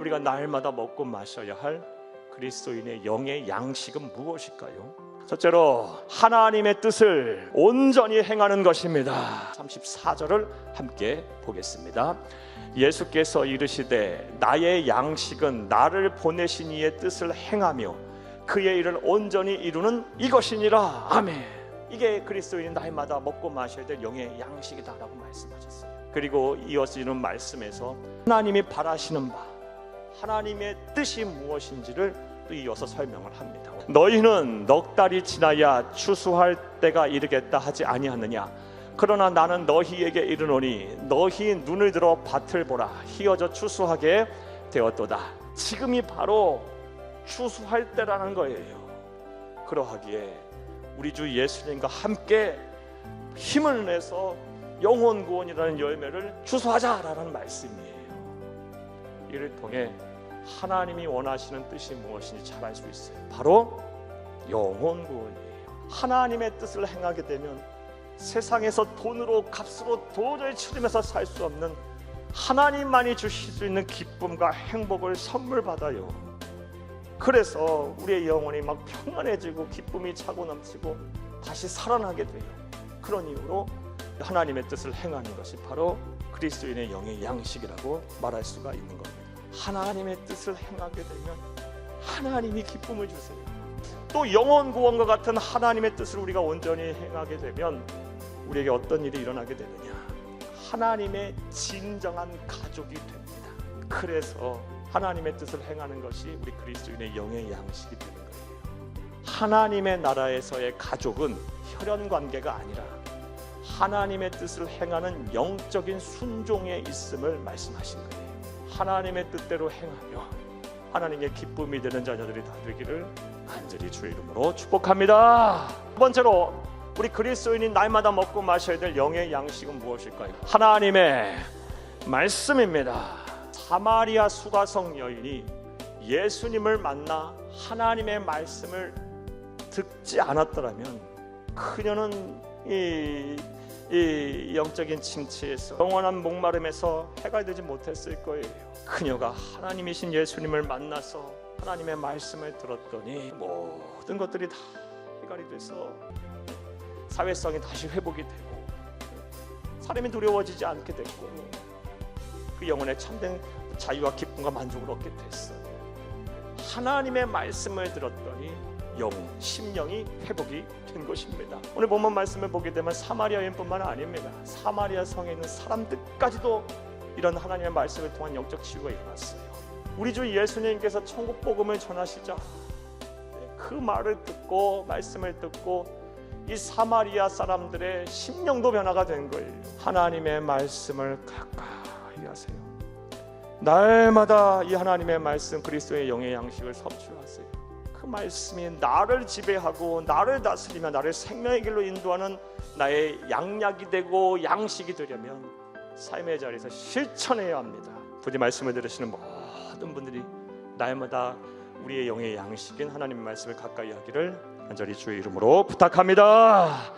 우리가 날마다 먹고 마셔야 할 그리스도인의 영의 양식은 무엇일까요? 첫째로 하나님의 뜻을 온전히 행하는 것입니다. 34절을 함께 보겠습니다. 예수께서 이르시되 나의 양식은 나를 보내신 이의 뜻을 행하며 그의 일을 온전히 이루는 이것이니라. 아멘. 이게 그리스도인이 날마다 먹고 마셔야 될 영의 양식이다라고 말씀하셨어요. 그리고 이어지는 말씀에서 하나님이 바라시는 바, 하나님의 뜻이 무엇인지를 또 이어서 설명을 합니다. 너희는 넉 달이 지나야 추수할 때가 이르겠다 하지 아니하느냐? 그러나 나는 너희에게 이르노니 너희 눈을 들어 밭을 보라. 희어져 추수하게 되었도다. 지금이 바로 추수할 때라는 거예요. 그러하기에 우리 주 예수님과 함께 힘을 내서 영혼 구원이라는 열매를 추수하자라는 말씀이에요. 이를 통해 하나님이 원하시는 뜻이 무엇인지 잘 알 수 있어요. 바로 영혼 구원이에요. 하나님의 뜻을 행하게 되면 세상에서 돈으로 값으로 도저히 치르면서 살 수 없는 하나님만이 주실 수 있는 기쁨과 행복을 선물 받아요. 그래서 우리의 영혼이 막 평안해지고 기쁨이 차고 넘치고 다시 살아나게 돼요. 그런 이유로 하나님의 뜻을 행하는 것이 바로 그리스도인의 영의 양식이라고 말할 수가 있는 겁니다. 하나님의 뜻을 행하게 되면 하나님이 기쁨을 주세요. 또 영혼 구원과 같은 하나님의 뜻을 우리가 온전히 행하게 되면 우리에게 어떤 일이 일어나게 되느냐? 하나님의 진정한 가족이 됩니다. 그래서 하나님의 뜻을 행하는 것이 우리 그리스도인의 영의 양식이 되는 거예요. 하나님의 나라에서의 가족은 혈연 관계가 아니라 하나님의 뜻을 행하는 영적인 순종에 있음을 말씀하신 거예요. 하나님의 뜻대로 행하며 하나님의 기쁨이 되는 자녀들이 다 되기를 간절히 주의 이름으로 축복합니다. 두 번째로 우리 그리스도인이 날마다 먹고 마셔야 될 영의 양식은 무엇일까요? 하나님의 말씀입니다. 사마리아 수가성 여인이 예수님을 만나 하나님의 말씀을 듣지 않았더라면 그녀는 이 영적인 침체에서 영원한 목마름에서 해결되지 못했을 거예요. 그녀가 하나님이신 예수님을 만나서 하나님의 말씀을 들었더니 모든 것들이 다 해결이 돼서 사회성이 다시 회복이 되고 사람이 두려워지지 않게 됐고 그 영혼의 참된 자유와 기쁨과 만족을 얻게 됐어요. 하나님의 말씀을 들었더니 심령이 회복이 된 것입니다. 오늘 본문 말씀을 보게 되면 사마리아 여인뿐만 아닙니다. 사마리아 성에 있는 사람들까지도 이런 하나님의 말씀을 통한 영적 치유가 일어났어요. 우리 주 예수님께서 천국 복음을 전하시자 그 말을 듣고 말씀을 듣고 이 사마리아 사람들의 심령도 변화가 된 거예요. 하나님의 말씀을 가까이 하세요. 날마다 이 하나님의 말씀 그리스도의 영의 양식을 섭취하세요. 그 말씀이 나를 지배하고 나를 다스리며 나를 생명의 길로 인도하는 나의 양약이 되고 양식이 되려면 삶의 자리에서 실천해야 합니다. 부디 말씀을 들으시는 모든 분들이 날마다 우리의 영의 양식인 하나님의 말씀을 가까이 하기를 간절히 주의 이름으로 부탁합니다.